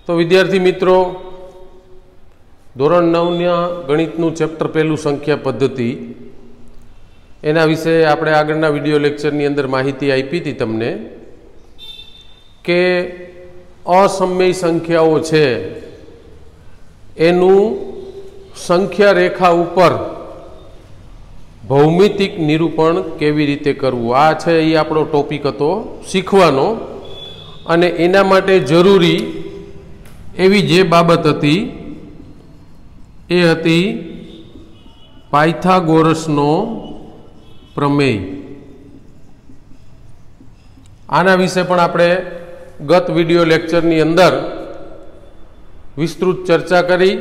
तो विद्यार्थी मित्रों, ધોરણ 9 ગણિતનું ચેપ્ટર પહેલું સંખ્યા પદ્ધતિ એના વિશે આપણે આગળના વિડિયો લેક્ચરની અંદર માહિતી આપી હતી તમને કે અસમય સંખ્યાઓ છે એનું સંખ્યા રેખા ઉપર ભૌમિતિક નિરૂપણ કેવી રીતે કરવું, આ છે એ આપણો ટોપિક હતો શીખવાનો। અને એના માટે જરૂરી એવી જે બાબત હતી એ હતી પાયથાગોરસનો પ્રમેય। આના વિશે પણ આપણે ગત વિડિયો લેક્ચરની અંદર વિસ્તૃત ચર્ચા કરી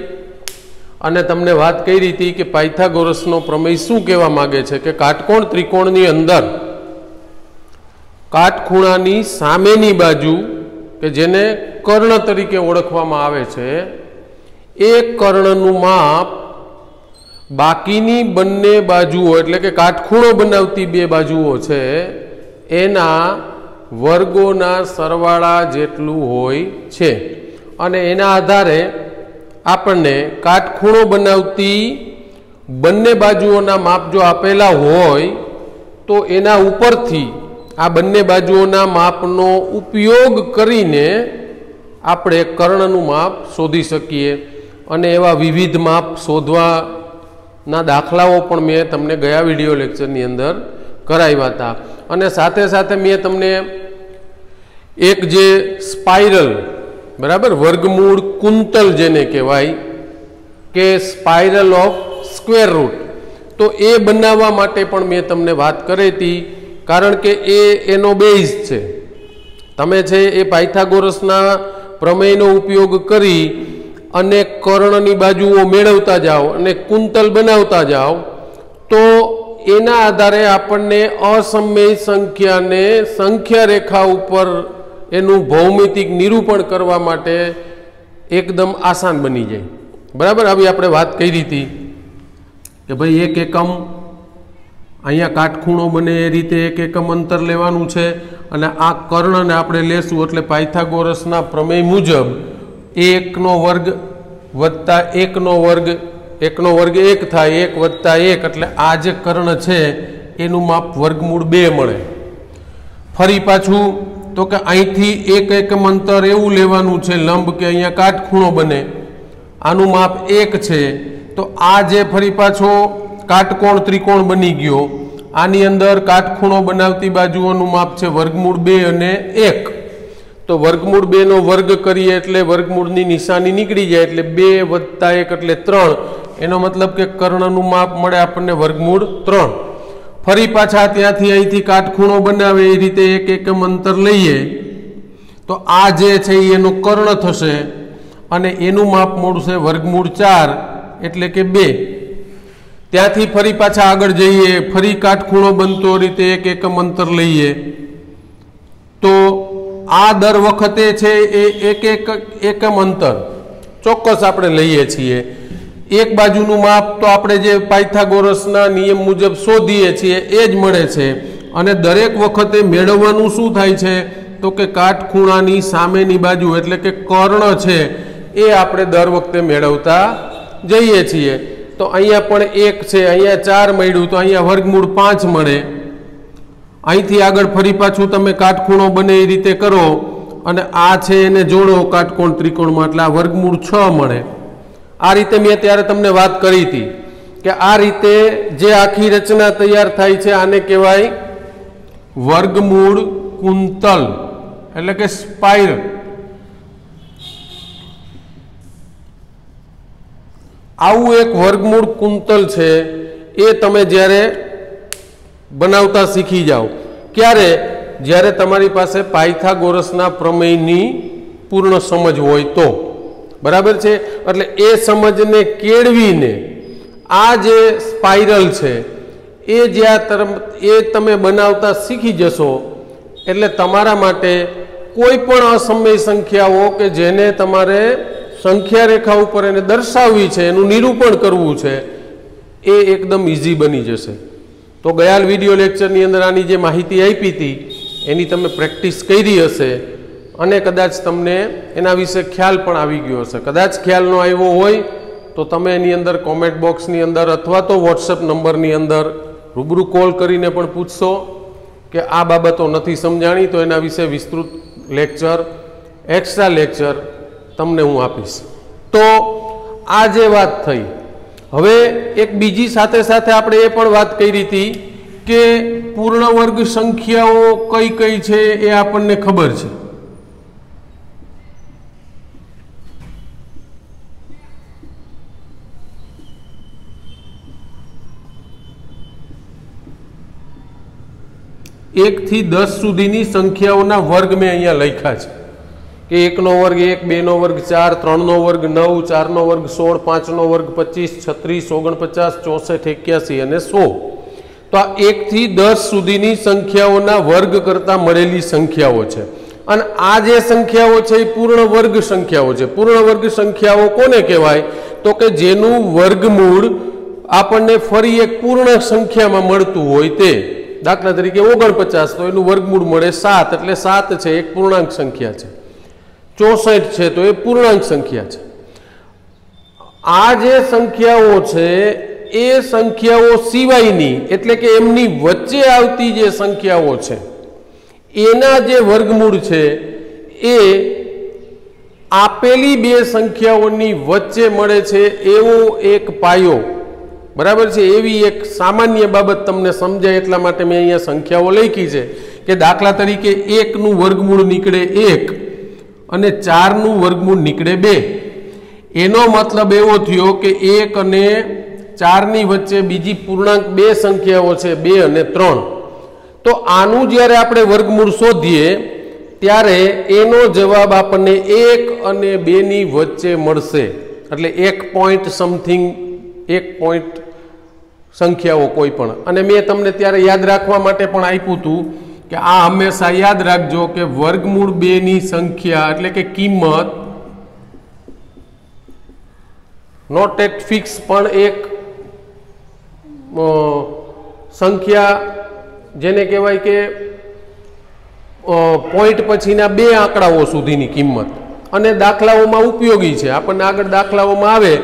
અને તમને વાત કરી હતી કે પાયથાગોરસનો પ્રમેય શું કહેવા માંગે છે કે કાટકોણ ત્રિકોણની અંદર કાટખૂણાની સામેની બાજુ કે જેને કર્ણ તરીકે ઓળખવામાં આવે છે એ કર્ણનું માપ બાકીની બંને બાજુઓ એટલે કે કાટખૂણો બનાવતી બે બાજુઓ છે એના વર્ગોના સરવાળા જેટલું હોય છે। અને એના આધારે આપણને કાટખૂણો બનાવતી બંને બાજુઓના માપ જો આપેલા હોય તો એના ઉપરથી આ બંને બાજુઓના માપનો ઉપયોગ કરીને આપણે કર્ણનું માપ શોધી શકીએ। અને એવા વિવિધ માપ શોધવાના દાખલાઓ પણ મેં તમને ગયા વિડિયો લેક્ચરની અંદર કરાવ્યા હતા। અને સાથે સાથે મેં તમને એક જે સ્પાઇરલ બરાબર વર્ગમૂળ કુંતલ જેને કહેવાય કે સ્પાઇરલ ઓફ સ્ક્વેર રૂટ, તો એ બનાવવા માટે પણ મેં તમને વાત કરી હતી કારણ કે એનો બેઝ છે। તમે છે એ પાયથાગોરસના પ્રમેયનો ઉપયોગ કરી અને કર્ણની બાજુઓ મેળવતા જાઓ અને કુંતલ બનાવતા જાઓ તો એના આધારે આપણને અસમય સંખ્યાને સંખ્યા રેખા ઉપર એનું ભૌમિતિક નિરૂપણ કરવા માટે એકદમ આસાન બની જાય। બરાબર, આવી આપણે વાત કરી હતી કે ભાઈ એક એકમ અહીંયા કાટખૂણો બને એ રીતે એક એકમ અંતર લેવાનું છે અને આ કર્ણને આપણે લેશું એટલે પાયથાગોરસના પ્રમેય મુજબ એકનો વર્ગ વત્તા એકનો વર્ગ 1 થાય, 1 વત્તા 1 એટલે આ જે કર્ણ છે એનું માપ વર્ગમૂળ 2 મળે। ફરી પાછું તો કે અહીંથી એક એકમ અંતર એવું લેવાનું છે લંબ કે અહીંયા કાટખૂણો બને, આનું માપ 1 છે, તો આ જે ફરી પાછો કાટકોણ ત્રિકોણ બની ગયો આની અંદર કાટખૂણો બનાવતી બાજુઓનું માપ છે વર્ગમૂળ 2 અને 1, તો વર્ગમૂળ 2 નો વર્ગ કરીએ એટલે વર્ગમૂળની નિશાની નીકળી જાય એટલે 2 વત્તા 1 એટલે 3, એનો મતલબ કે કર્ણનું માપ મળે આપણને વર્ગમૂળ 3। ફરી પાછા ત્યાંથી અહીંથી કાટખૂણો બનાવે એ રીતે એક એકમ અંતર લઈએ તો આ જે છે એનો કર્ણ થશે અને એનું માપ મળશે વર્ગમૂળ 4 એટલે કે 2। ત્યાંથી ફરી પાછા આગળ જઈએ, ફરી કાટખૂણો બનતો રીતે એક એકમ અંતર લઈએ તો આ દર વખતે છે એ એક એકમ અંતર ચોક્કસ આપણે લઈએ છીએ। એક બાજુનું માપ તો આપણે જે પાયથાગોરસના નિયમ મુજબ શોધીએ છીએ એ જ મળે છે અને દરેક વખતે મેળવવાનું શું થાય છે તો કે કાટખૂણાની સામેની બાજુ એટલે કે કર્ણ છે એ આપણે દર વખતે મેળવતા જઈએ છીએ। તો અહીંયા પણ 1 છે, અહીંયા 4 મળ્યું તો અહીંયા વર્ગમૂળ 5 મળે। અહીંથી આગળ ફરી પાછું તમે કાટખૂણો બને એ રીતે કરો અને આ છે એને જોડો કાટકોણ ત્રિકોણમાં એટલે આ વર્ગમૂળ 6 મળે। આ રીતે મેં ત્યારે તમને વાત કરી હતી કે આ રીતે જે આખી રચના તૈયાર થાય છે આને કહેવાય વર્ગમૂળ કુંતલ એટલે કે સ્પાઇરલ। આવું એક વર્ગમૂળ કુંતલ છે એ તમે જ્યારે બનાવતા શીખી જાઓ ક્યારે, જ્યારે તમારી પાસે પાયથાગોરસના પ્રમેયની પૂર્ણ સમજ હોય તો, બરાબર છે। એટલે એ સમજને કેળવીને આ જે સ્પાઇરલ છે એ તમે બનાવતા શીખી જશો એટલે તમારા માટે કોઈ પણ અસમય સંખ્યાઓ કે જેને તમારે સંખ્યા રેખા ઉપર એને દર્શાવવી છે, એનું નિરૂપણ કરવું છે એ એકદમ ઇઝી બની જશે। તો ગયા વિડિયો લેક્ચરની અંદર આની જે માહિતી આપી હતી એની તમે પ્રેક્ટિસ કરી હશે અને કદાચ તમને એના વિશે ખ્યાલ પણ આવી ગયો હશે। કદાચ ખ્યાલ ન આવ્યો હોય તો તમે એની અંદર કોમેન્ટ બોક્સની અંદર અથવા તો વોટ્સએપ નંબરની અંદર રૂબરૂ કોલ કરીને પણ પૂછશો કે આ બાબતો નથી સમજાણી, તો એના વિશે વિસ્તૃત લેક્ચર, એક્સ્ટ્રા લેક્ચર તમને હું આપીશ। તો આ જે વાત થઈ, હવે એક બીજી સાથે સાથે આપણે એ પણ વાત કરી હતી કે પૂર્ણ વર્ગ સંખ્યાઓ કઈ કઈ છે એ આપણને ખબર છે। एक थी 10 सुधीनी संख्याओना वर्ग में अहींया लख्या छे कि 1 नो वर्ग 1, 2 नो वर्ग 4, 3 नो वर्ग 9, 4 नो वर्ग 16, 5 नो वर्ग 25, 36, 49, 64, 81 અને 100। तो आ 1 થી 10 સુધીની સંખ્યાઓના વર્ગ કરતા મળેલી સંખ્યાઓ છે અને આ જે સંખ્યાઓ છે એ પૂર્ણ વર્ગ સંખ્યાઓ છે। પૂર્ણ વર્ગ સંખ્યાઓ કોને કહેવાય? તો કે જેનું વર્ગમૂળ આપણને ફરી એક પૂર્ણ સંખ્યામાં મળતું હોય તે। દાખલા તરીકે 49 તો એનું વર્ગમૂળ મળે 7 એટલે 7 છે, એક પૂર્ણાંક સંખ્યા છે। 64 છે તો એ પૂર્ણાંક સંખ્યા છે। આ જે સંખ્યાઓ છે એ સંખ્યાઓ સિવાયની એટલે કે એમની વચ્ચે આવતી જે સંખ્યાઓ છે એના જે વર્ગમૂળ છે એ આપેલી બે સંખ્યાઓની વચ્ચે મળે છે એવો એક પાયો, बराबर है। एवी एक सामान्य बाबत तमने समझाय एटला माटे मैं अहींया संख्याओ लखी है कि दाखला तरीके 1 नु वर्गमूळ निकळे 1 अने 4 नु वर्गमूळ निकळे 2। एनो मतलब एवो थयो कि 1 अने 4 नी वच्चे बीजी पूर्णांक 2 संख्याओ छे 2 अने 3। तो आनु ज्यारे आपणे वर्गमूळ शोधीए त्यारे एनो जवाब आपणे 1 अने 2 नी वच्चे मळशे, एटले 1 पॉइंट समथिंग 1 पॉइंट संख्याओ कोईपण। अने मैं तमने त्यारे याद राखवा माटे पण आप्युं हतुं कि आ हमेशा याद राखजो कि वर्गमूळ 2 नी संख्या एटले के किंमत नॉट एट फिक्स पण एक संख्या जेने कहेवाय के पॉइंट पछीना 2 आंकड़ाओ सुधीनी किंमत अने दाखलाओमां उपयोगी छे। आपणे आगळ दाखलाओमां आवे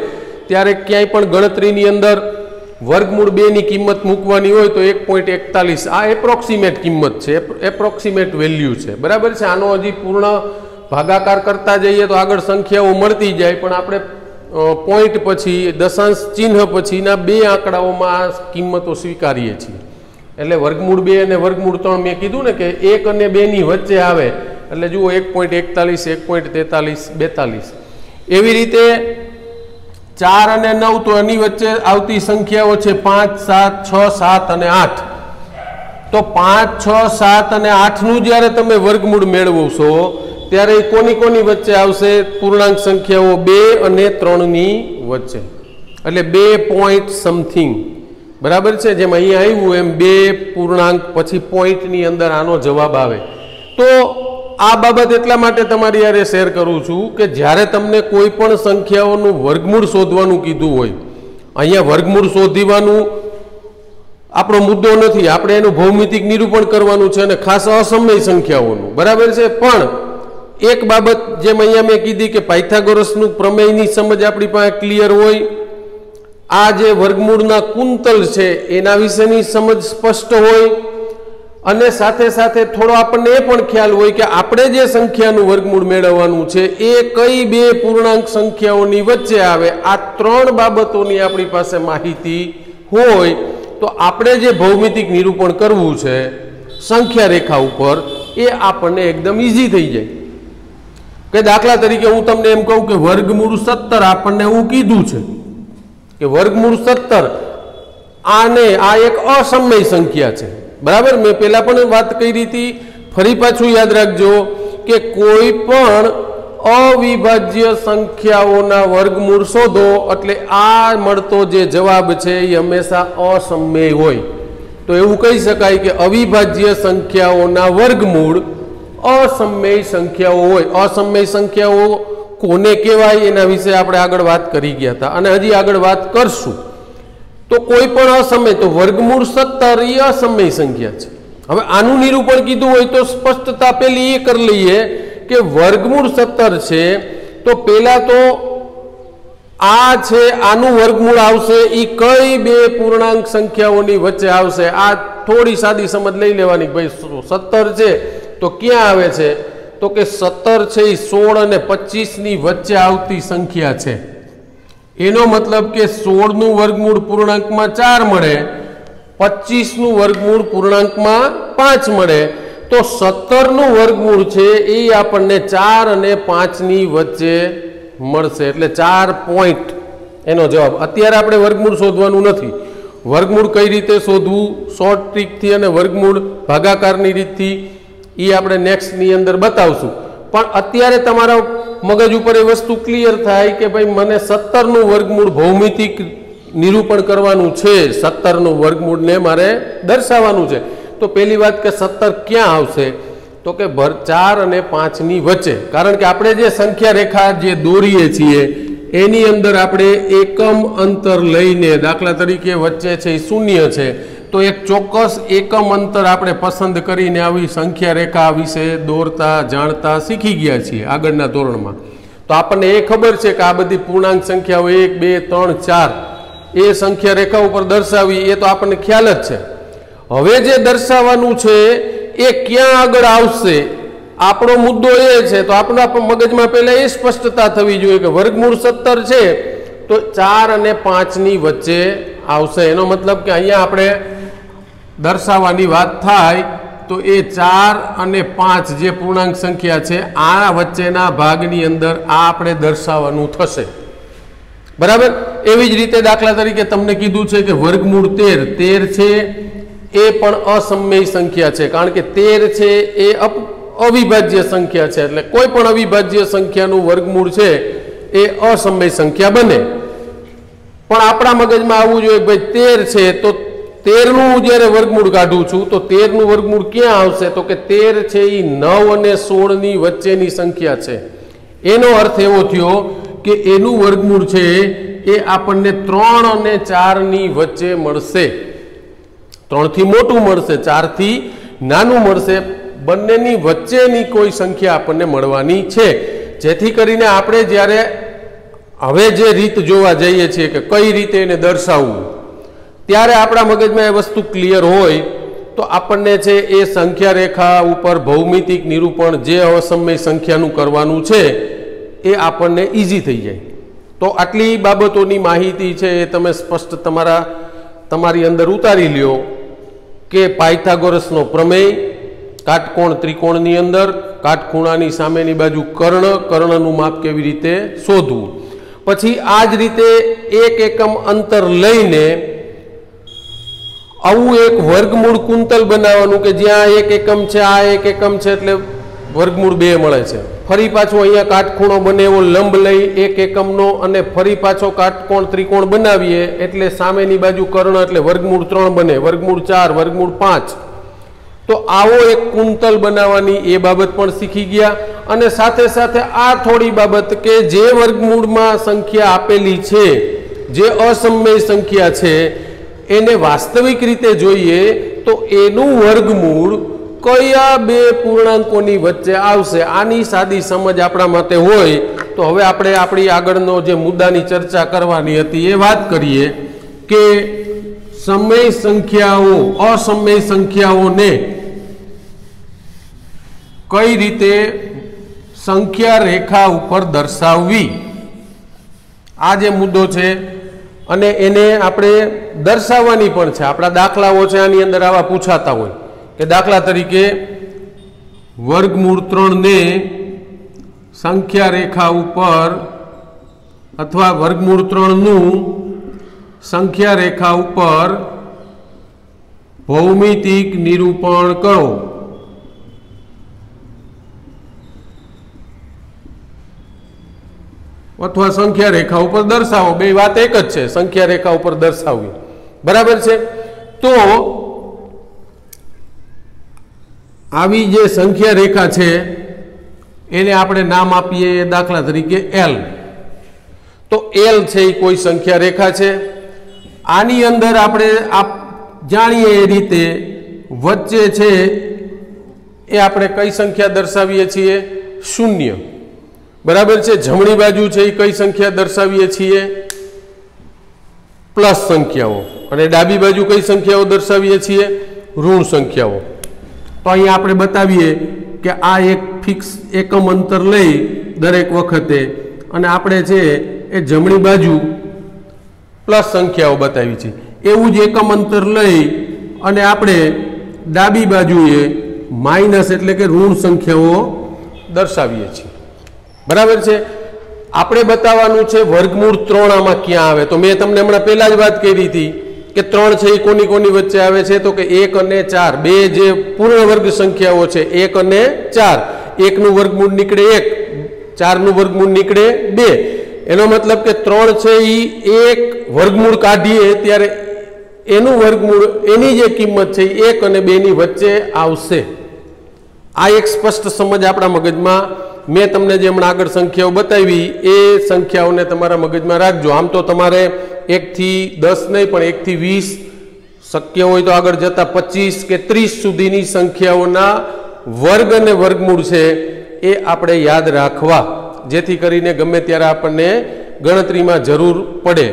त्यारे क्यांय पण गणतरीनी अंदर वर्गमूळ 2 नी किंमत मूकवानी होय तो 1.41 आ एप्रोक्सिमेट किंमत छे, एप्रोक्सिमेट वेल्यू छे, बराबर छे। आनो हजी पूर्ण भागाकार करता जईए तो आगळ संख्याओ मळती जाय, पण आपणे पॉइंट पछी दशांश चिन्ह पछीना 2 आंकड़ाओमां आ किंमतो स्वीकारीए छीए। एटले वर्गमूळ 2 अने वर्गमूळ 3 मैं कीधुं ने के 1 अने 2 नी वच्चे आवे एटले जुओ 1.41, 1.43, 42 एवी रीते 4 અને 9 तो एनी वच्चे आवती संख्याओ छे 5, 7, 6, 7 અને 8। तो 5, 6, 7 અને 8 નું જ્યારે તમે વર્ગમૂળ મેળવશો ત્યારે કોની કોની વચ્ચે આવશે? પૂર્ણાંક સંખ્યાઓ 2 અને 3 ની વચ્ચે, એટલે 2 પોઈન્ટ સમથિંગ, બરાબર છે। જેમ અહીં આવ્યું એમ 2 પૂર્ણાંક પછી પોઈન્ટની અંદર આનો જવાબ આવે। તો आ बाबत एटला माटे तमारी हारे शेर करूं छूं कि ज्यारे तमने कोईपण संख्याओनुं वर्गमूळ शोधवानुं कीधुं होय, अहींया वर्गमूळ शोधीवानुं आपणो मुद्दो नथी, आपणे एनुं भौमितिक निरूपण करवानुं छे अने खास असमय संख्याओनुं, बराबर छे। पण एक बाबत जेम अहींया मैं कीधी कि पायथागोरसनुं प्रमेयनी समज आपणी पासे क्लियर होय, आ जे वर्गमूळना कुंतल छे एना विशेनी समज स्पष्ट होय અને સાથે સાથે થોડો આપણને એ પણ ખ્યાલ હોય કે આપણે જે સંખ્યાનું વર્ગમૂળ મેળવવાનું છે એ કઈ બે પૂર્ણાંક સંખ્યાઓની વચ્ચે આવે, આ ત્રણ બાબતોની આપણી પાસે માહિતી હોય તો આપણે જે ભૌમિતિક નિરૂપણ કરવું છે સંખ્યા રેખા ઉપર એ આપણને એકદમ ઈઝી થઈ જાય। કે દાખલા તરીકે હું તમને એમ કહું કે વર્ગમૂળ 17 આપણને હું કીધું છે કે વર્ગમૂળ 17 આને આ એક અસમય સંખ્યા છે, बराबर। मैं पहला पण बात करी थी, फरी पाछू याद रखजो कि कोई पण अविभाज्य संख्याओना वर्गमूळ शोधो એટલે આ મળતો જે જવાબ છે એ હંમેશા અસમય હોય। તો એવું કહી શકાય કે અવિભાજ્ય સંખ્યાઓના વર્ગમૂળ અસમય સંખ્યાઓ હોય। અસમય સંખ્યાઓ કોને કહેવાય એના વિશે આપણે આગળ વાત કરી ગયા હતા અને હજી આગળ વાત કરશું। तो कोई पण असमय, तो वर्गमूळ 17 ये असमय संख्या है। हवे आनु निरूपण कीधुं होय तो स्पष्टता पहली ए कर लईए કે વર્ગમૂળ 17 છે તો પહેલા તો આ છે આનું વર્ગમૂળ આવશે એ કઈ બે પૂર્ણાંક સંખ્યાઓની વચ્ચે આવશે। આ થોડી સાદી સમજ લઈ લેવાની ભાઈ 17 છે તો ક્યાં આવે છે તો કે 17 છે એ 16 અને 25 ની વચ્ચે આવતી સંખ્યા છે। એનો મતલબ કે 16 નું વર્ગમૂળ પૂર્ણાંકમાં 4 મળે, 25 નું વર્ગમૂળ પૂર્ણાંકમાં 5 મળે, તો 17 નું વર્ગમૂળ છે એ આપણને 4 અને 5 ની વચ્ચે મળશે। એટલે 4 પોઈન્ટ એનો જવાબ। અત્યારે આપણે વર્ગમૂળ શોધવાનું નથી, વર્ગમૂળ કઈ રીતે શોધવું શોર્ટ ટ્રીકથી અને વર્ગમૂળ ભાગાકારની રીતથી એ આપણે નેક્સ્ટની અંદર બતાવશું। પણ અત્યારે તમારા મગજ ઉપર એ વસ્તુ ક્લિયર થાય કે ભાઈ મને 17 નું વર્ગમૂળ ભૌમિતિક નિરૂપણ કરવાનું છે, 17 નું વર્ગમૂળને મારે દર્શાવવાનું છે। તો પહેલી વાત કે 17 ક્યાં આવશે તો કે 4 અને 5 ની વચ્ચે, કારણ કે આપણે જે સંખ્યા રેખા જે દોરીએ છીએ એની અંદર આપણે એકમ અંતર લઈને, દાખલા તરીકે વચ્ચે છે એ 0 છે તો એક ચોક્કસ એકમ અંતર આપણે પસંદ કરીને આવી સંખ્યા રેખા વિશે દોરતા જાણતા શીખી ગયા છીએ આગળના ધોરણમાં। તો આપણને એ ખબર છે કે આ બધી પૂર્ણાંક સંખ્યાઓ 1 2 3 4 એ સંખ્યા રેખા ઉપર દર્શાવી એ તો આપણને ખ્યાલ જ છે। હવે જે દર્શાવવાનું છે એ ક્યાં આગળ આવશે આપણો મુદ્દો એ છે। તો આપણા મગજમાં પહેલા એ સ્પષ્ટતા થવી જોઈએ કે વર્ગમૂળ 17 છે તો 4 અને 5 ની વચ્ચે આવશે। એનો મતલબ કે અહીંયા આપણે દર્શાવવાની વાત થાય તો એ 4 અને 5 જે પૂર્ણાંક સંખ્યા છે આ વચ્ચેના ભાગની અંદર આ આપણે દર્શાવવાનું થશે, બરાબર। એવી જ રીતે દાખલા તરીકે તમને કીધું છે કે વર્ગમૂળ 13 છે એ પણ અસમય સંખ્યા છે, કારણ કે 13 છે એ અવિભાજ્ય સંખ્યા છે, એટલે કોઈ પણ અવિભાજ્ય સંખ્યાનું વર્ગમૂળ છે એ અસમય સંખ્યા બને। પણ આપણા મગજમાં આવવું જોઈએ ભાઈ 13 છે તો 13 નું જ્યારે વર્ગમૂળ કાઢું છું તો 13 નું વર્ગમૂળ ક્યાં આવશે તો કે 13 છે એ 9 અને 16 ની વચ્ચેની સંખ્યા છે। એનો અર્થ એવો થયો કે એનું વર્ગમૂળ છે એ આપણને 3 અને 4 ની વચ્ચે મળશે। 3 થી મોટું મળશે, 4 થી નાનું મળશે, બંનેની વચ્ચેની કોઈ સંખ્યા આપણને મળવાની છે। જેથી કરીને આપણે જ્યારે હવે જે રીત જોવા જઈએ છીએ કે કઈ રીતે એને દર્શાવવું, ત્યારે આપણા મગજમાં એ વસ્તુ ક્લિયર હોય તો આપણને છે એ સંખ્યા રેખા ઉપર ભૌમિતિક નિરૂપણ જે અસમય સંખ્યાનું કરવાનું છે એ આપણને ઈઝી થઈ જાય। તો આટલી બાબતોની માહિતી છે એ તમે સ્પષ્ટ તમારી અંદર ઉતારી લ્યો કે પાયથાગોરસનો પ્રમેય, કાટકોણ ત્રિકોણની અંદર કાટખૂણાની સામેની બાજુ કર્ણ, કર્ણનું માપ કેવી રીતે શોધવું, પછી આ જ રીતે એક એકમ અંતર લઈને આવું એક વર્ગમૂળ કુંતલ બનાવવાનું કે જ્યાં એક એકમ છે આ એક એકમ છે એટલે વર્ગમૂળ 2 મળે છે। ફરી પાછો અહીંયા કાટખૂણો બને એવો લંબ લઈ એક એકમનો અને ફરી પાછો કાટકોણ ત્રિકોણ બનાવીએ એટલે સામેની બાજુ કર્ણ એટલે વર્ગમૂળ 3 બને, વર્ગમૂળ 4, વર્ગમૂળ 5। તો આવો એક કુંતલ બનાવવાની એ બાબત પણ શીખી ગયા। અને સાથે સાથે આ થોડી બાબત કે જે વર્ગમૂળમાં સંખ્યા આપેલી છે, જે અસમય સંખ્યા છે એને વાસ્તવિક રીતે જોઈએ તો એનું વર્ગમૂળ કયા બે પૂર્ણાંકોની વચ્ચે આવશે, આની સાદી સમજ આપણા માટે હોય તો હવે આપણે આપણી આગળનો જે મુદ્દાની ચર્ચા કરવાની હતી એ વાત કરીએ કે સમય સંખ્યાઓ, અસમય સંખ્યાઓને કઈ રીતે સંખ્યા રેખા ઉપર દર્શાવવી, આ જે મુદ્દો છે અને એને આપણે દર્શાવવાની પણ છે। આપણા દાખલાઓ છે આની અંદર આવા પૂછાતા હોય કે દાખલા તરીકે વર્ગમૂળ 3 ને સંખ્યા રેખા ઉપર અથવા વર્ગમૂળ 3 નું સંખ્યા રેખા ઉપર ભૌમિતિક નિરૂપણ કરો। અથવા સંખ્યા રેખા ઉપર દર્શાવો, બે વાત એક જ છે, સંખ્યા રેખા ઉપર દર્શાવવી, બરાબર છે। તો આવી જે સંખ્યા રેખા છે એને આપણે નામ આપીએ દાખલા તરીકે L। તો L છે એ કોઈ સંખ્યા રેખા છે। આની અંદર આપણે જાણીએ એ રીતે વચ્ચે છે એ આપણે કઈ સંખ્યા દર્શાવીએ છીએ, 0 बराबर है। जमणी बाजू है कई संख्या दर्शावीए छीए प्लस संख्याओं और डाबी बाजू कई संख्याओं दर्शावीए छीए ऋण संख्याओं। तो अहीं आपणे बतावीए कि आ एक फिक्स एकम अंतर लई दरेक वखते अने आपणे छे ए जमणी बाजू प्लस संख्याओं बतावी छे एवुं ज एकम अंतर लई अने आपणे डाबी बाजुए माइनस एटले के ऋण संख्याओं दर्शावीए छीए बराबर छे। आपणे बताववानुं छे वर्गमूळ 3 आमां क्यां आवे। तो मैं तमने हमणां पहेला ज वात करी थी कि 3 छे ए कोनी कोनी वच्चे आवे छे तो के 1 અને 4 बे जे पूर्ण वर्ग संख्याओं छे 1 અને 4 1 નું वर्गमूळ નીકળે 1 4 નું वर्गमूळ નીકળે 2 एनो मतलब के 3 छे ई एक वर्गमूळ काढीए त्यारे एनु वर्गमूळ एनी जे किंमत छे 1 અને 2 ની વચ્ચે આવશે। आ एक स्पष्ट समझ आपણા मगजमां मैं तमने जे हमणां आगळ संख्याओं बतावी ए संख्याओने तमारा मगजमां राखजो। आम तो तमारे 1 થી 10 नहीं पण 1 થી 20 शक्य होय तो आगळ जता 25 के 30 सुधीनी संख्याओना वर्ग अने वर्गमूळ छे ए आपणे याद राखवा जेथी करीने गमे त्यारे आपणे गणतरीमां जरूर पड़े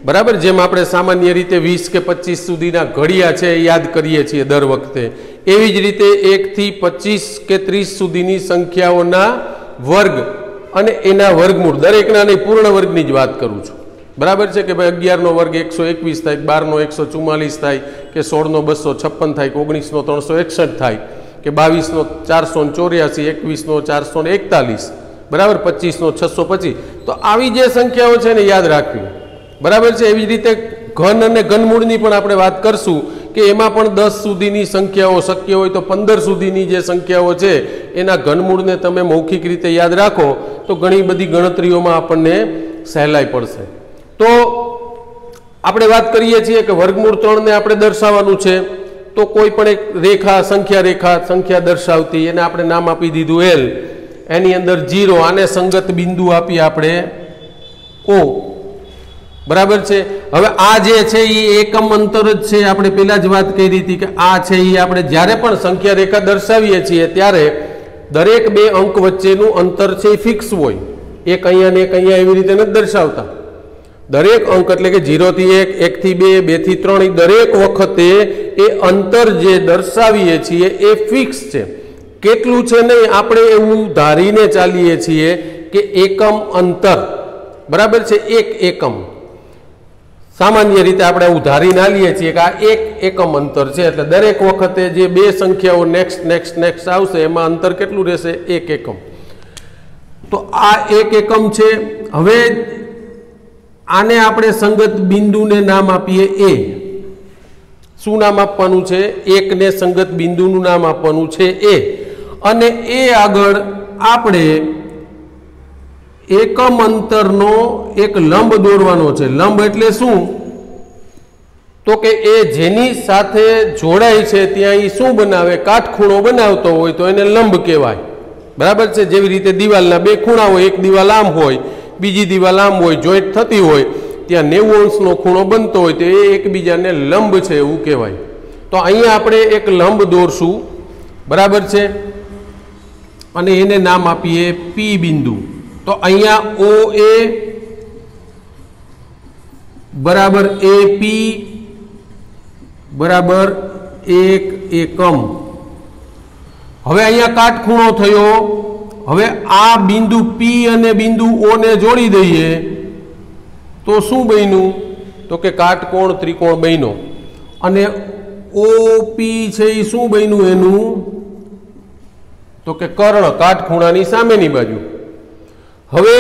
बराबर। जेम आपणे सामान्य रीते 20 के 25 सुधीना घड़िया छे याद करीए छीए दर वखते एवी ज रीते 1 થી 25 के 30 सुधीनी संख्याओना वर्ग अने एना वर्गमूळ दरेकना नहीं पूर्ण वर्गनी ज वात करूं छुं बराबर है कि भाई 11 નો वर्ग 121 थाय 12 નો 144 थाय कि 16 નો 256 थाय 19 નો 361 थाय कि 22 નો 484 21 નો 441 बराबर 25 નો 625। तो आवी जे संख्याओं छे ने याद राखवी बराबर है। एवी रीते घन अने घनमूळनी पण आपणे वात करशुं कि एमां पण 10 सुधीनी संख्याओं शक्य होय तो 15 सुधीनी जे संख्याओं छे एना घनमूळने तमे मौखिक रीते याद राखो तो घणी बधी गणतरीओमां आपणने सहेलाई पड़शे। तो आपणे वात करीए छीए कि वर्गमूळ 3 ने आपणे दर्शाववानुं छे तो कोई पण एक रेखा संख्या दर्शावती एने आपणे नाम आपी दीधुं एल एनी अंदर 0 आने संगत बिंदु आपी आपणे ओ बराबर है। हवे आ जे छे ई एकम अंतर ज छे आपणे पहेला ज वात करी हती कि आ छे ई आपणे ज्यारे पण संख्या रेखा दर्शावीए छीए त्यारे दरेक बे अंक वच्चेनुं अंतर छे फिक्स होय एक अहींया ने एक अहींया एवी रीते नथी दर्शावता। दरेक अंक एटले के 0 થી 1 1 થી 2 2 થી 3 दरेक वखते ए अंतर जे दर्शावीए छीए ए फिक्स छे। केटलुं छे नहीं आपणे एवुं धारीने चालीए छीए कि एकम अंतर बराबर छे एक एकम सामान्य रीते आपणे एवुं धारीने आलीए छीए कि आ एक एकम अंतर छे एटले दरेक वखते जे बे संख्याओ नेक्स्ट नेक्स्ट नेक्स्ट आवशे एमां अंतर केटलुं रहेशे एक एकम। तो आ एक एकम छे। हवे आने आपणे संगत बिंदु ने नाम आपीए ए। शुं नाम आपवानुं छे? एक ने संगत बिंदुनुं नाम आपवानुं छे ए अने ए आगळ आपणे एकम अंतरनो एक लंब दौरवानो छे। लंब एटले शुं? तो के ए जेनी साथे जोड़ाय छे त्यां ई शुं बनावे काटखूणो बनावतो होय तो एने लंब कहेवाय बराबर छे। जेवी रीते दीवालना बे खूणा होय एक दीवाल आम होय बीजी दीवाल आम होय जोइंट थती होय त्यां 90 अंशनो खूणो बनतो होय तो ए एकबीजाने लंब छे एवुं कहेवाय। तो अहींया आपणे एक लंब दौरशुं बराबर छे अने एने नाम आपीए पी बिंदु। तो अहींया ओ ए बराबर ए पी बराबर एक एकम। हवे अहींया काटखूणो थयो। हवे आ बिंदु पी अने बिंदु ओ ने जोड़ी दईए तो शुं बन्युं? तो के काटकोण त्रिकोण बन्यो अने ओ पी छे ई शुं बन्युं एनुं? तो के कर्ण काटखूणानी सामेनी बाजू। हवे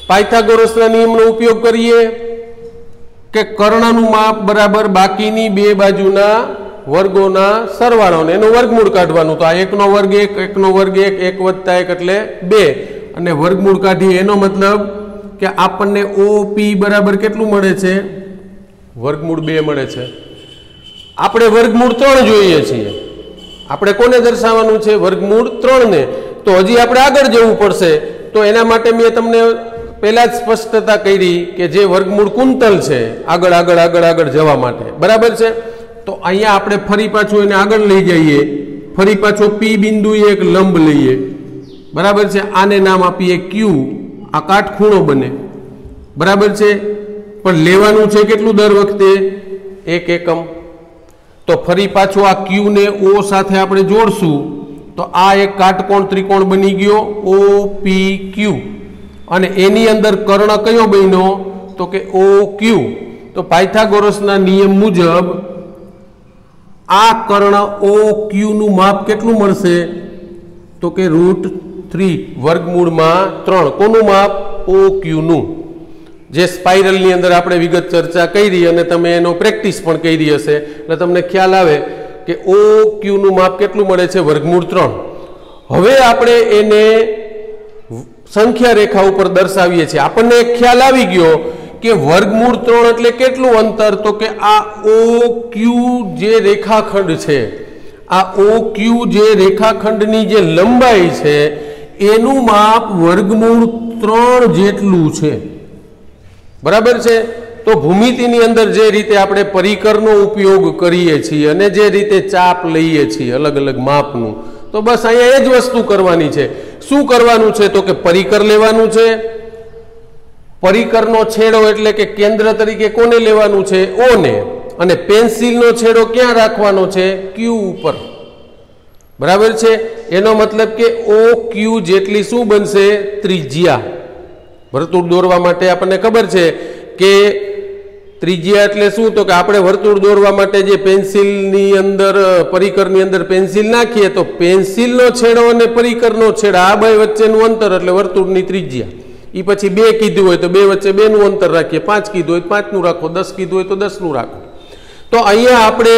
पायथागोरसना नियमनो उपयोग करीए के कर्णनुं माप बराबर बाकीनी बे बाजुना वर्गोना सरवाळो ने एनो वर्गमूळ काढवानुं। तो आ 1 નો વર્ગ 1 1 નો વર્ગ 1 1 + 1 એટલે 2 અને વર્ગમૂળ કાઢીએ એનો મતલબ કે આપણને OP બરાબર કેટલું મળે છે? વર્ગમૂળ 2 મળે છે। આપણે વર્ગમૂળ 3 જોઈએ છીએ। આપણે કોને દર્શાવવાનું છે? વર્ગમૂળ 3 ને। તો હજી આપણે આગળ જવું પડશે। તો એના માટે મેં તમને પહેલા જ સ્પષ્ટતા કરી કે જે વર્ગમૂળ કુંતલ છે આગળ આગળ આગળ આગળ જવા માટે બરાબર છે। तो अहींया आपणे फरी पाछो एने आगळ लई जईए। फरी पाछो पी बिंदु एक लंब लईए बराबर है। आने नाम आपीए क्यू, आ काटखूणो बने, बराबर है। पण लेवानुं छे केटलुं दर वखते 1 एकम। तो फरी पाछो आ क्यू ने ओ साथे आपणे जोड़शुं तो आ एक काटकोण त्रिकोण बनी गयो ओ पी क्यू अने एनी अंदर कर्ण कयो बन्यो तो के ओ क्यू। तो पायथागोरसना नियम मुजब आ कर्ण ओ क्यू नु माप केटलुं मळशे तो के √3 वर्गमूळ में 3 कोनु माप ओ क्यू नु। जे स्पाइरल नी अंदर आपणे विगत चर्चा करी अने तमे एनो प्रेक्टिस पण करी हशे એટલે તમને ખ્યાલ આવે કે ओ क्यू નું માપ કેટલું મળે છે √3। હવે આપણે એને સંખ્યા રેખા ઉપર દર્શાવીએ છીએ। આપણને એક ખ્યાલ આવી ગયો કે √3 એટલે કેટલું અંતર તો કે આ ओ क्यू જે રેખાખંડ છે આ ओ क्यू જે રેખાખંડની જે લંબાઈ છે એનું માપ √3 જેટલું છે, बराबर है। तो भूमिति अंदर जे रीते आपणे परिकरनो उपयोग करीए छीए अने जे रीते चाप लईए छीए अलग अलग मापनु, तो बस अहींया ए ज वस्तु करवानी छे। शुं करवानुं छे तो के परिकर लेवानुं छे। परिकरनो छेड़ो एटले के केंद्र तरीके कोने लेवानुं छे ओ ने, अने पेन्सिलनो छेड़ो क्यां राखवानो छे क्यू उपर, बराबर छे। एनो मतलब के ओ क्यू जेटली शुं बनशे त्रिज्या। वर्तुळ दौरवा माटे आपने खबर है कि त्रिज्या एटले शुं तो कि आपणे वर्तुळ दौरवा माटे जे पेन्सिलनी अंदर परिकरनी अंदर पेन्सिल नाखीए तो पेन्सिलनो छेड़ो अने परिकरनो छेड़ो आ बे वच्चेनुं अंतर एटले वर्तुळनी त्रिज्या। ई पछी 2 कीधुं होय तो 2 वच्चे 2 नुं अंतर राखीए, 5 कीधुं होय तो 5 नुं राखो, 10 कीधुं होय तो 10 नुं राखो। तो अहींया आपणे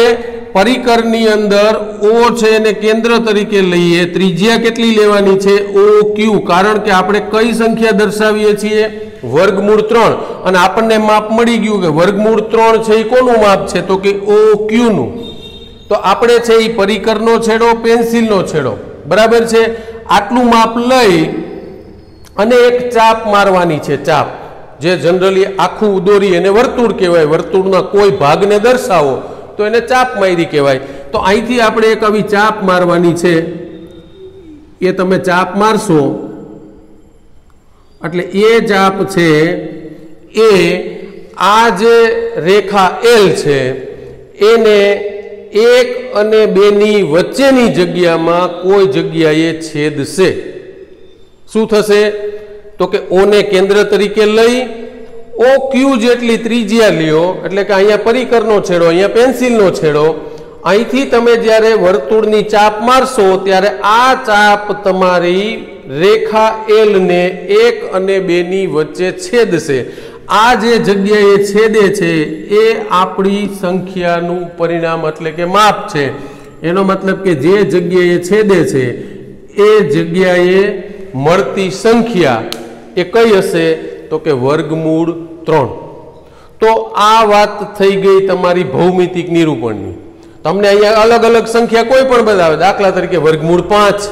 परिकरनी अंदर ओ छे ने केंद्र तरीके लईए, त्रिज्या केटली लेवानी छे ओ क्यू, कारण के आपणे कई संख्या दर्शावीए छीए √3 अने आपणने माप मळी गयुं के √3 छे ई कोनुं माप छे तो के ओ क्यू नुं। तो आपणे छे ई परिकरनो छेड़ो पेन्सिलनो छेड़ो, बराबर छे। आटलुं माप लई अने एक चाप मारवानी छे। चाप जे जनरली आखुं दોરી એને વર્તુળ કહેવાય, વર્તુળના કોઈ ભાગને દર્શાવો तो એને ચાપ મારી કહેવાય। तो અહીંથી આપણે એક આવી ચાપ મારવાની છે। એ તમે ચાપ મારશો એટલે એ ચાપ છે એ આ જે રેખા L છે એને 1 અને 2 ની વચ્ચેની જગ્યામાં કોઈ જગ્યાએ છેદશે। શું થશે तो के ओ ने केंद्र तरीके लई ओ क्यू जेटली त्रिज्या लियो एटले के अहींया परिकरनो छेड़ो, अहींया पेन्सिलनो छेड़ो, અહીંથી તમે જ્યારે વર્તુળની ચાપ મારશો ત્યારે આ ચાપ તમારી રેખા L ને 1 અને 2 ની વચ્ચે છેદશે। આ જે જગ્યાએ છેદે છે એ આપણી સંખ્યાનું પરિણામ એટલે કે માપ છે। એનો મતલબ કે જે જગ્યાએ છેદે છે એ જગ્યાએ મળતી સંખ્યા એ કઈ હશે તો કે √3। તો આ વાત થઈ ગઈ તમારી ભૌમિતિક નિરૂપણની। તમને અહીંયા अलग अलग संख्या कोई पण बतावे, दाखला तरीके √5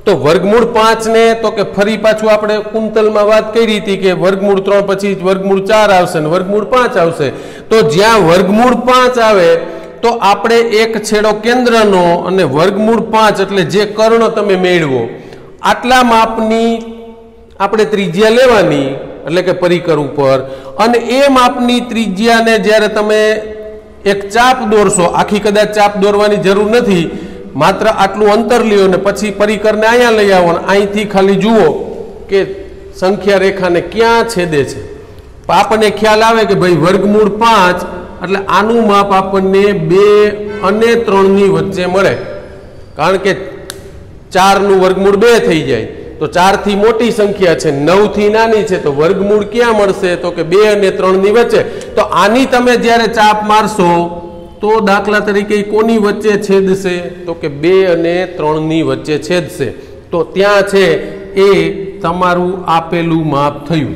तो √5 ने तो के फरी पाछું આપણે કુંતલમાં વાત કરી હતી કે √3 પછી √4 આવશે ને √5 આવશે। તો જ્યાં √5 આવે તો આપણે એક છેડો કેન્દ્રનો અને √5 એટલે જે કર્ણ તમે મેળવો આટલા માપની આપણે ત્રિજ્યા લેવાની એટલે કે પરિકર ઉપર, અને એ માપની ત્રિજ્યાને જ્યારે તમે एक चाप दौरशो, आखी कदाच चाप दौरवानी जरूर नहीं, मात्र आटलू अंतर लियो ने पछी परिकर ने अहींया लई आवो, अहींथी खाली जुओ के संख्या रेखा ने क्यां छेदे छे। आपने ख्याल आवे के भाई √5 એટલે આનું માપ આપણને 2 અને 3 ની વચ્ચે મળે, કારણ કે 4 નું વર્ગમૂળ 2 થઈ જાય तो 4 थी मोटी संख्या है, 9 थी नानी है, तो वर्गमूल क्या मळशे तो कि 2 અને 3 ની વચ્ચે। तो आनी तमे ज्यारे चाप मारशो तो दाखला तरीके कोनी वच्चे छेदशे तो कि 2 અને 3 ની વચ્ચે छेदशे। तो त्यां छे ए तमारुं आपेलुं माप थयुं,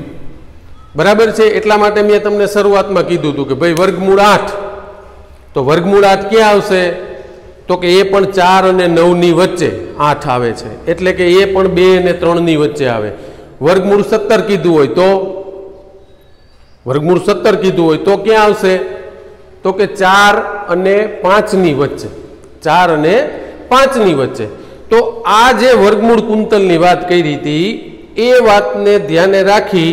बराबर छे। एटला माटे मैं तमने शरूआतमां कीधुं हतुं के भाई वर्गमूळ 8, तो वर्गमूळ 8 क्यां आवशे तो कि ए पण 4 અને 9 ની વચ્ચે 8 આવે છે, એટલે કે એ પણ 2 અને 3 ની વચ્ચે આવે। વર્ગમૂળ 17 કીધું હોય તો વર્ગમૂળ 17 કીધું હોય તો ક્યાં આવશે તો કે 4 અને 5 ની વચ્ચે, 4 અને 5 ની વચ્ચે। તો આ જે વર્ગમૂળ કુંતલની વાત કરી હતી એ વાતને ધ્યાને રાખી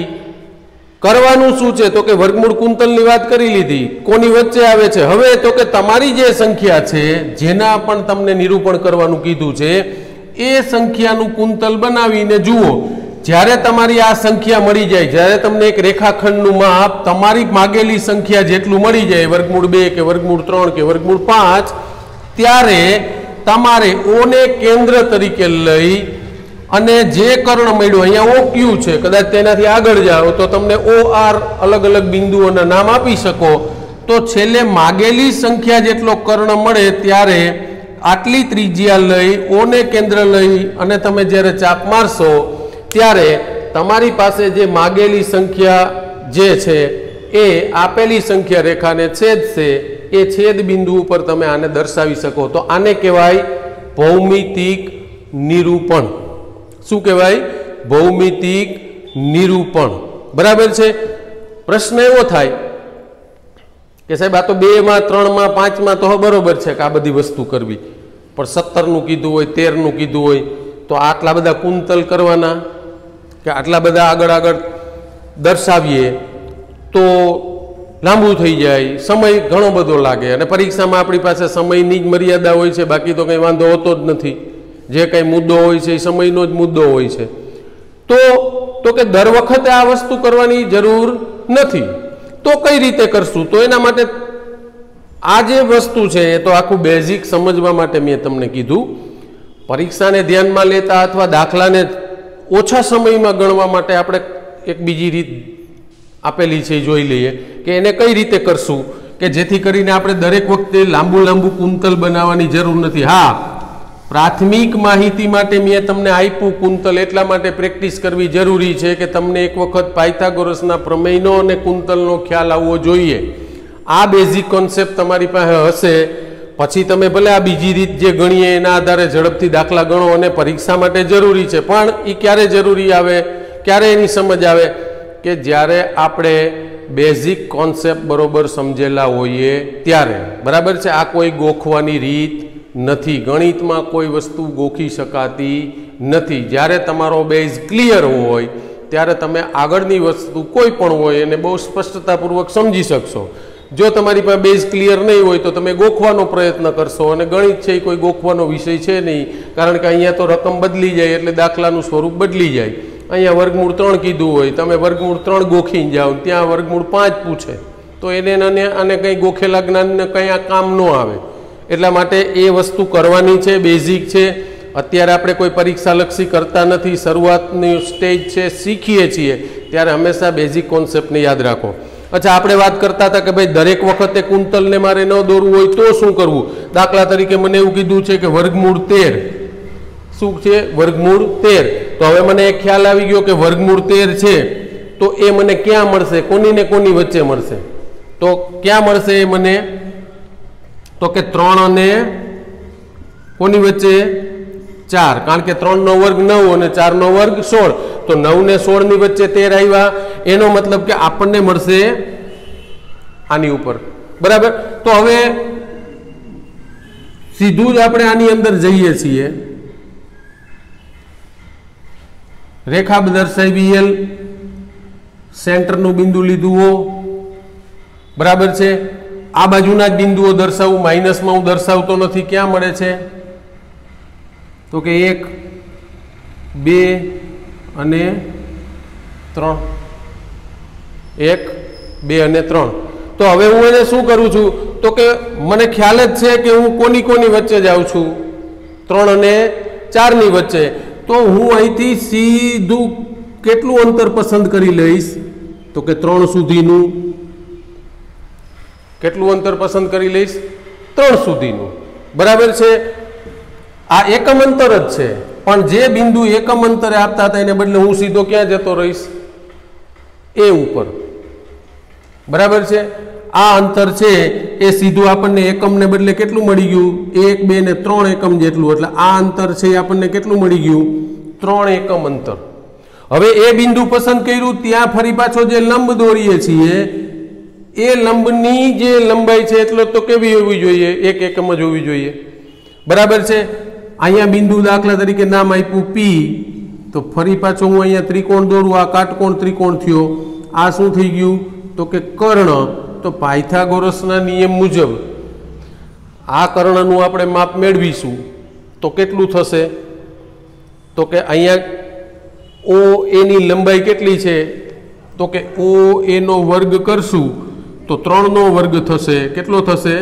કરવાનું શું છે તો કે વર્ગમૂળ કુંતલની વાત કરી લીધી, કોની વચ્ચે આવે છે. હવે તો કે તમારી જે સંખ્યા છે જેના પણ તમને નિરૂપણ કરવાનું કીધું છે એ સંખ્યાનું કુંતલ બનાવીને જુઓ. જ્યારે તમારી આ સંખ્યા મળી જાય, જ્યારે તમને એક રેખાખંડનું માપ તમારી માગેલી સંખ્યા જેટલું મળી જાય, વર્ગમૂળ 2 કે વર્ગમૂળ 3 કે વર્ગમૂળ 5, ત્યારે તમારે ઓ ને કેન્દ્ર તરીકે લઈ અને જે કર્ણ મળ્યું, અહીંયા ઓ ક્યુ છે, કદાચ તેનાથી આગળ જાઓ તો તમને ઓ આર અલગ અલગ બિંદુઓના નામ આપી શકો. તો છેલ્લે માગેલી સંખ્યા જેટલો કર્ણ મળે ત્યારે આટલી ત્રિજ્યા લઈ ઓને કેન્દ્ર લઈ અને તમે જ્યારે ચાપ મારશો ત્યારે તમારી પાસે જે માગેલી સંખ્યા જે છે એ આપેલી સંખ્યા રેખાને છેદશે. એ છેદ બિંદુ ઉપર તમે આને દર્શાવી શકો. તો આને કહેવાય ભૌમિતિક નિરૂપણ. શું કહેવાય? ભૌમિતિક નિરૂપણ. બરાબર છે. પ્રશ્ન એવો થાય કે સાહેબ આ તો 2 માં 3 માં 5 માં તો બરોબર છે કે આ બધી વસ્તુ કરવી, પણ 17 નું કીધું હોય, 13 નું કીધું હોય તો આટલા બધા કુંતલ કરવાના કે આટલા બધા આગળ આગળ દર્શાવીએ તો લાંબુ થઈ જાય, સમય ઘણો બધો લાગે અને પરીક્ષામાં આપણી પાસે સમયની જ મર્યાદા હોય છે, બાકી તો કંઈ વાંધો હોતો જ નથી. જે કંઈ મુદ્દો હોય છે એ સમયનો જ મુદ્દો હોય છે. તો કે દર વખતે આ વસ્તુ કરવાની જરૂર નથી. તો કઈ રીતે કરશું? તો એના માટે આ જે વસ્તુ છે એ તો આખું બેઝિક સમજવા માટે મેં તમને કીધું. પરીક્ષાને ધ્યાનમાં લેતા અથવા દાખલાને ઓછા સમયમાં ગણવા માટે આપણે એક બીજી રીત આપેલી છે, જોઈ લઈએ કે એને કઈ રીતે કરશું કે જેથી કરીને આપણે દરેક વખતે લાંબુ કુંતલ બનાવવાની જરૂર નથી. હા, પ્રાથમિક માહિતી માટે મેં તમને આપ્યું કુંતલ એટલા માટે પ્રેક્ટિસ કરવી જરૂરી છે કે તમને એક વખત પાયથાગોરસના પ્રમેયનો અને કુંતલનો ખ્યાલ આવવો જોઈએ. આ બેઝિક કોન્સેપ્ટ તમારી પાસે હશે પછી તમે ભલે આ બીજી રીત જે ગણીએ એના આધારે ઝડપથી દાખલા ગણો અને પરીક્ષા માટે જરૂરી છે. પણ એ ક્યારે જરૂરી આવે, ક્યારે એની સમજ આવે કે જ્યારે આપણે બેઝિક કોન્સેપ્ટ બરોબર સમજેલા હોઈએ ત્યારે. બરાબર છે. આ કોઈ ગોખવાની રીત નથી. ગણિતમાં કોઈ વસ્તુ ગોખી શકાતી નથી. જ્યારે તમારો બેઝ ક્લિયર હોય ત્યારે તમે આગળની વસ્તુ કોઈ પણ હોય એને બહુ સ્પષ્ટતાપૂર્વક સમજી શકશો. જો તમારી પાસે બેઝ ક્લિયર નહીં હોય તો તમે ગોખવાનો પ્રયત્ન કરશો, અને ગણિત છે એ કોઈ ગોખવાનો વિષય છે નહીં, કારણ કે અહીંયા તો રકમ બદલી જાય એટલે દાખલાનું સ્વરૂપ બદલી જાય. અહીંયા વર્ગમૂળ 3 કીધું હોય, તમે વર્ગમૂળ 3 ગોખીને જાઓ, ત્યાં વર્ગમૂળ 5 પૂછે તો એને અને કંઈ ગોખેલા જ્ઞાનને કંઈ આ કામ ન આવે. એટલા માટે એ વસ્તુ કરવાની છે, બેઝિક છે. અત્યારે આપણે કોઈ પરીક્ષાલક્ષી કરતા નથી, શરૂઆતની સ્ટેજ છે, શીખીએ છીએ, ત્યારે હંમેશા બેઝિક કોન્સેપ્ટને યાદ રાખો. અચ્છા, આપણે વાત કરતા હતા કે ભાઈ દરેક વખતે કુંતલને મારે ન દોરવું હોય તો શું કરવું? દાખલા તરીકે મને એવું કીધું છે કે વર્ગમૂળ 13 શું છે? વર્ગમૂળ 13. તો હવે મને એક ખ્યાલ આવી ગયો કે વર્ગમૂળ 13 છે તો એ મને ક્યાં મળશે? કોની ને કોની વચ્ચે મળશે? તો ક્યાં મળશે એ મને? તો કે 3 અને કોની વચ્ચે? 4. કારણ કે 3 નો વર્ગ 9 અને 4 નો વર્ગ 16. તો 9 ને 16 ની વચ્ચે 13 આવ્યા, એનો મતલબ કે આપણને મળશે આની ઉપર. બરાબર. તો હવે સીધું જ આપણે આની અંદર જઈએ છીએ. રેખા દર્શાવી એલ, સેન્ટરનું બિંદુ લીધું હો. બરાબર છે. આ બાજુના જ બિંદુઓ દર્શાવું, માઇનસમાં હું દર્શાવતો નથી. ક્યાં મળે છે? તો કે 1, 2 અને 3. 1, 2 અને 3. તો હવે હું એને શું કરું છું? તો કે મને ખ્યાલ જ છે કે હું કોની વચ્ચે જાઉં છું? 3 અને 4 ની વચ્ચે. તો હું અહીંથી સીધું કેટલું અંતર પસંદ કરી લઈશ? તો કે 3 સુધીનું. કેટલું અંતર પસંદ કરી લઈશ? 3 સુધીનું. બરાબર છે. આ એકમ અંતર જ છે, પણ જે બિંદુ એકમ અંતરે આપતા હતા એને બદલે હું સીધો ક્યાં જતો રહીશ? એ ઉપર. બરાબર છે. આ અંતર છે એ સીધું આપણને એકમને બદલે કેટલું મળી ગયું? 1, 2 ને 3 એકમ જેટલું. એટલે આ અંતર છે એ આપણને કેટલું મળી ગયું? 3 એકમ અંતર. હવે એ બિંદુ પસંદ કર્યું, ત્યાં ફરી પાછો જે લંબ દોરીએ છીએ એ લંબની જે લંબાઈ છે એટલે તો કેવી હોવી જોઈએ? 1 એકમ જ હોવી જોઈએ. બરાબર છે. અહીંયા બિંદુ દાખલા તરીકે નામ આપ્યું પી, તો ફરી પાછો હું અહીંયા ત્રિકોણ દોરું, આ કાટકોણ ત્રિકોણ થયો, આ શું થઈ ગયું તો કે કર્ણ. તો પાયથાગોરસના નિયમ મુજબ આ કર્ણનું આપણે માપ મેળવીશું તો કેટલું થશે તો કે અહીંયા ઓ એની લંબાઈ કેટલી છે તો કે ઓ એનો વર્ગ કરશું તો 3 નો વર્ગ થશે, કેટલો થશે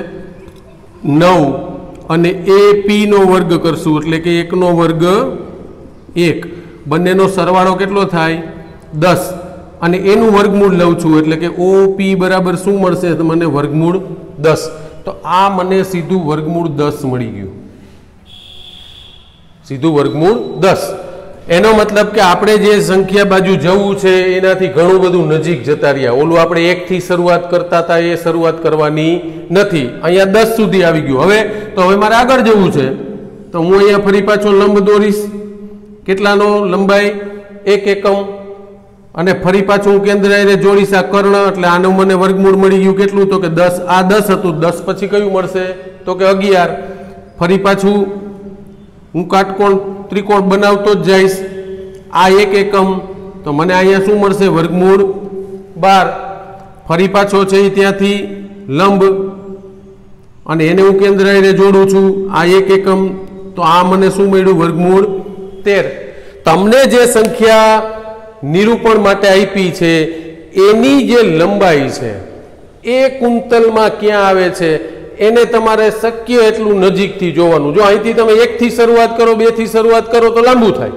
9, અને એ પી નો વર્ગ કરશું એટલે કે 1 નો વર્ગ 1, બંનેનો સરવાળો કેટલો થાય 10, અને એનું વર્ગમૂળ લઉં છું એટલે કે ઓ પી બરાબર શું મળશે તો મને વર્ગમૂળ 10. તો આ મને સીધું વર્ગમૂળ 10 મળી ગયું, સીધું વર્ગમૂળ 10. એનો મતલબ કે આપણે જે સંખ્યા બાજુ જવું છે એનાથી ઘણું બધું નજીક જતા રહ્યા. ઓલું આપણે 1 થી શરૂઆત કરતા હતા એ શરૂઆત કરવાની નથી, અહીંયા 10 સુધી આવી ગયું. હવે મારે આગળ જવું છે તો હું અહીંયા ફરી પાછો લંબ દોરીશ, કેટલાનો લંબાઈ 1 એકમ, અને ફરી પાછું હું કેન્દ્ર એને જોડીશ આ કર્ણ એટલે આનું મને વર્ગમૂળ મળી ગયું કેટલું તો કે 10. આ 10 હતું, 10 પછી કયું મળશે તો કે 11. ફરી પાછું હું કાટકોણ ત્રિકોણ બનાવતો જ જઈશ, આ 1 એકમ તો મને અહીંયા શું મળશે વર્ગમૂળ 12. ફરી પાછો છે ત્યાંથી લંબ અને એને હું કેન્દ્ર એને જોડું છું, આ 1 એકમ તો આ મને શું મળ્યું વર્ગમૂળ 13. તમને જે સંખ્યા નિરૂપણ માટે આપી છે એની જે લંબાઈ છે એ કુંતલમાં ક્યાં આવે છે એને તમારે શક્ય એટલું નજીકથી જોવાનું. જો અહીંથી તમે 1 થી શરૂઆત કરો, 2 થી શરૂઆત કરો તો લાંબુ થાય.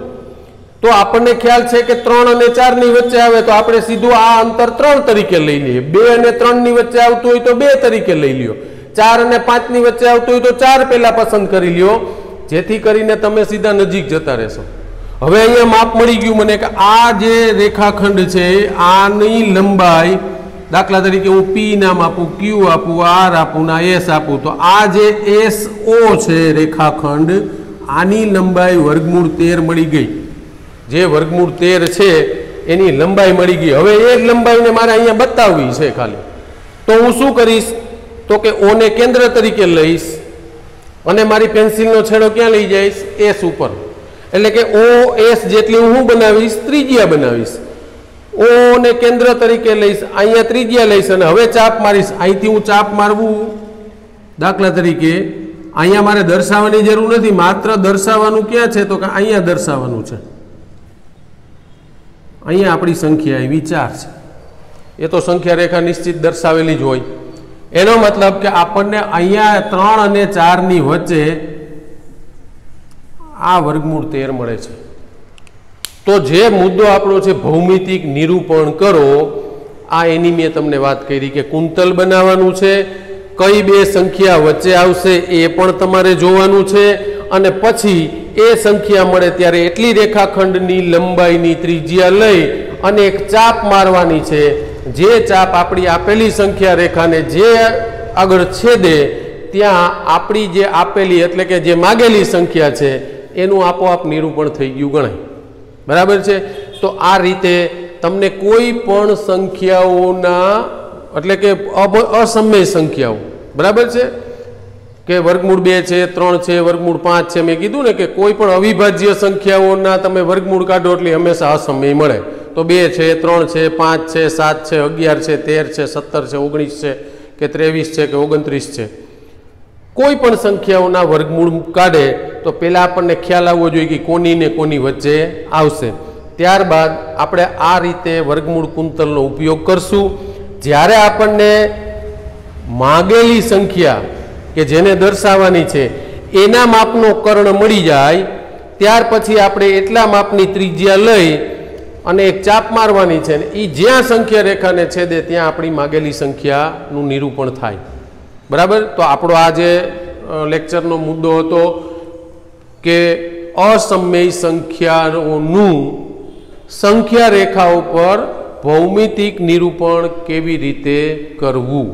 તો આપણને ખ્યાલ છે કે 3 અને 4 ની વચ્ચે આવે તો આપણે સીધું આ અંતર 3 તરીકે લઈ લઈએ. 2 અને 3 ની વચ્ચે આવતું હોય તો 2 તરીકે લઈ લ્યો. 4 અને 5 ની વચ્ચે આવતું હોય તો 4 પહેલા પસંદ કરી લ્યો, જેથી કરીને તમે સીધા નજીક જતા રહેશો. હવે અહીંયા માપ મળી ગયું મને કે આ જે રેખાખંડ છે આની લંબાઈ, દાખલા તરીકે હું પી નામ આપું, ક્યુ આપું, આર આપું ના એસ આપું, તો આ જે એસ ઓ છે રેખાખંડ આની લંબાઈ વર્ગમૂળ 13 મળી ગઈ. જે વર્ગમૂળ 13 છે એની લંબાઈ મળી ગઈ. હવે એ લંબાઈને મારે અહીંયા બતાવવી છે ખાલી, તો હું શું કરીશ તો કે ઓને કેન્દ્ર તરીકે લઈશ અને મારી પેન્સિલનો છેડો ક્યાં લઈ જઈશ એસ ઉપર, એટલે કે ઓ એસ જેટલી હું બનાવીશ ત્રિજ્યા બનાવીશ. ઓ ને કેન્દ્ર તરીકે લઈશ, અહીંયા ત્રિજ્યા લઈશ અને હવે ચાપ મારીશ. અહીંથી હું ચાપ મારવું દાખલા તરીકે અહીંયા મારે દર્શાવવાની જરૂર નથી, માત્ર દર્શાવવાનું ક્યાં છે તો કે અહીંયા દર્શાવવાનું છે. અહીંયા આપણી સંખ્યા એવી 4 છે, એ તો સંખ્યા રેખા નિશ્ચિત દર્શાવેલી જ હોય. એનો મતલબ કે આપણને અહીંયા 3 અને 4 ની વચ્ચે આ વર્ગમૂળ 13 મળે છે. તો જે મુદ્દો આપણો છે ભૌમિતિક નિરૂપણ કરો, આ એની મેં તમને વાત કરી કે કુંતલ બનાવવાનું છે, કઈ બે સંખ્યા વચ્ચે આવશે એ પણ તમારે જોવાનું છે, અને પછી એ સંખ્યા મળે ત્યારે એટલી રેખાખંડની લંબાઈની ત્રિજ્યા લઈ અને એક ચાપ મારવાની છે. જે ચાપ આપણી આપેલી સંખ્યા રેખાને જે આગળ છેદે ત્યાં આપણી જે આપેલી એટલે કે જે માગેલી સંખ્યા છે એનું આપોઆપ નિરૂપણ થઈ ગયું ગણાય. બરાબર છે. તો આ રીતે તમને કોઈ પણ સંખ્યાઓના એટલે કે અસમય સંખ્યાઓ, બરાબર છે, કે વર્ગમૂળ 2 છે, 3 છે, વર્ગમૂળ 5 છે, મેં કીધું ને કે કોઈ પણ અવિભાજ્ય સંખ્યાઓના તમે વર્ગમૂળ કાઢો એટલે હંમેશા અસમય મળે. તો 2 છે, 3 છે, 5 છે, 7 છે, 11 છે, 13 છે, 17 છે, 19 છે કે 23 છે કે 29 છે, કોઈ પણ સંખ્યાઓના વર્ગમૂળ કાઢે તો પહેલાં આપણને ખ્યાલ આવવો જોઈએ કે કોની ને કોની વચ્ચે આવશે. ત્યારબાદ આપણે આ રીતે વર્ગમૂળ કુંતલનો ઉપયોગ કરશું. જ્યારે આપણને માગેલી સંખ્યા કે જેને દર્શાવવાની છે એના માપનો કર્ણ મળી જાય ત્યાર પછી આપણે એટલા માપની ત્રિજ્યા લઈ અને એક ચાપ મારવાની છે, એ જ્યાં સંખ્યા રેખાને છેદે ત્યાં આપણી માગેલી સંખ્યાનું નિરૂપણ થાય. બરાબર. તો આપણો આ જે લેક્ચરનો મુદ્દો હતો કે અસમય સંખ્યાઓનું સંખ્યા રેખા ઉપર ભૌમિતિક નિરૂપણ કેવી રીતે કરવું,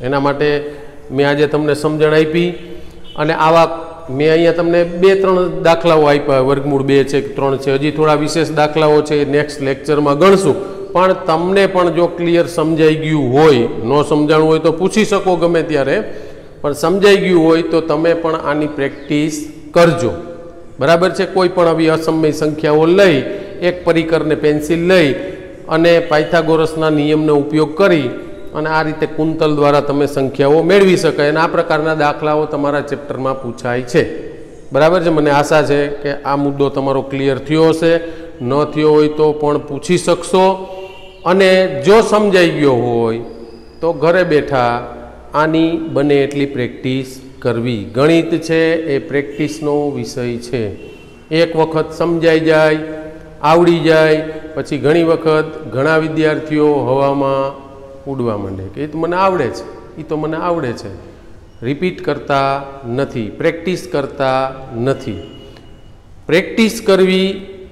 એના માટે મેં આજે તમને સમજણ આપી. અને આવા મેં અહીંયા તમને 2-3 દાખલાઓ આપ્યા, વર્ગમૂળ 2 છે, 3 છે, હજી થોડા વિશેષ દાખલાઓ છે, નેક્સ્ટ લેક્ચરમાં ગણશું. પણ તમને પણ જો ક્લિયર સમજાઈ ગયું હોય, ન સમજાણું હોય તો પૂછી શકો ગમે ત્યારે, પણ સમજાઈ ગયું હોય તો તમે પણ આની પ્રેક્ટિસ કરજો. बराबर है। कोईपण आवी असमय संख्याओ लई एक परिकर ने पेन्सिल लई अने पायथागोरसना नियमनो उपयोग करी अने आ रीते कुंतल द्वारा तमे संख्याओ मेळवी शकाय अने आ प्रकारना दाखलाओ तमारा चेप्टरमां पूछाय छे। बराबर है। मने आशा है कि आ मुद्दो तमारो क्लियर थयो हशे। न थयो होय तो पण पूछी शकशो अने जो समजाई गयो होय तो घरे बैठा आनी बने एटली प्रेक्टिस करवी। गणित है ए प्रेक्टिसनो विषय है। एक वखत समजाई जाय आवड़ी जाय पछी घणी वखत घणा विद्यार्थीओ हवामां उड़वा मांडे कि ए तो मने आवड़े छे, ए तो मने आवड़े छे। रिपीट करता नहीं, प्रेक्टिस करता नहीं। प्रेक्टिस करवी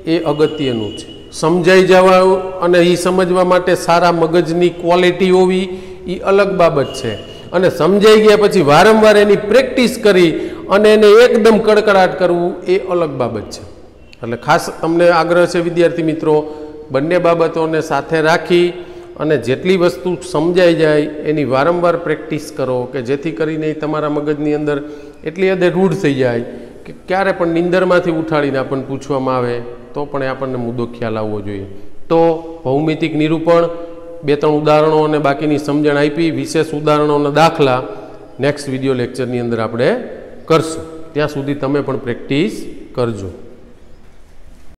ए अगत्यनुं छे। समजाई जवा अने ई समजवा माटे सारा मगजनी क्वॉलिटी होवी ई अलग बाबत छे अने समजाई गया पछी वारंवार एनी प्रेक्टिस करी अने एने एकदम कड़कड़ाट करवुं ए अलग बाबत छे। એટલે ખાસ તમને આગ્રહ છે વિદ્યાર્થી મિત્રો, બંને બાબતોને સાથે રાખી અને જેટલી વસ્તુ સમજાઈ જાય એની વારંવાર પ્રેક્ટિસ કરો કે જેથી કરીને તમારા મગજની અંદર એટલી હદે રૂઢ થઈ જાય કે ક્યારે પણ નિંદરમાંથી ઉઠાડીને આપણને પૂછવામાં આવે તો પણ આપણને મુદ્દો ખ્યાલ આવવો જોઈએ। તો ભૌમિતિક નિરૂપણ 2-3 ઉદાહરણો અને બાકીની સમજણ આપી, વિશેષ ઉદાહરણોના દાખલા નેક્સ્ટ વિડીયો લેક્ચરની અંદર આપણે કરશું। ત્યાં સુધી તમે પણ પ્રેક્ટિસ કરજો।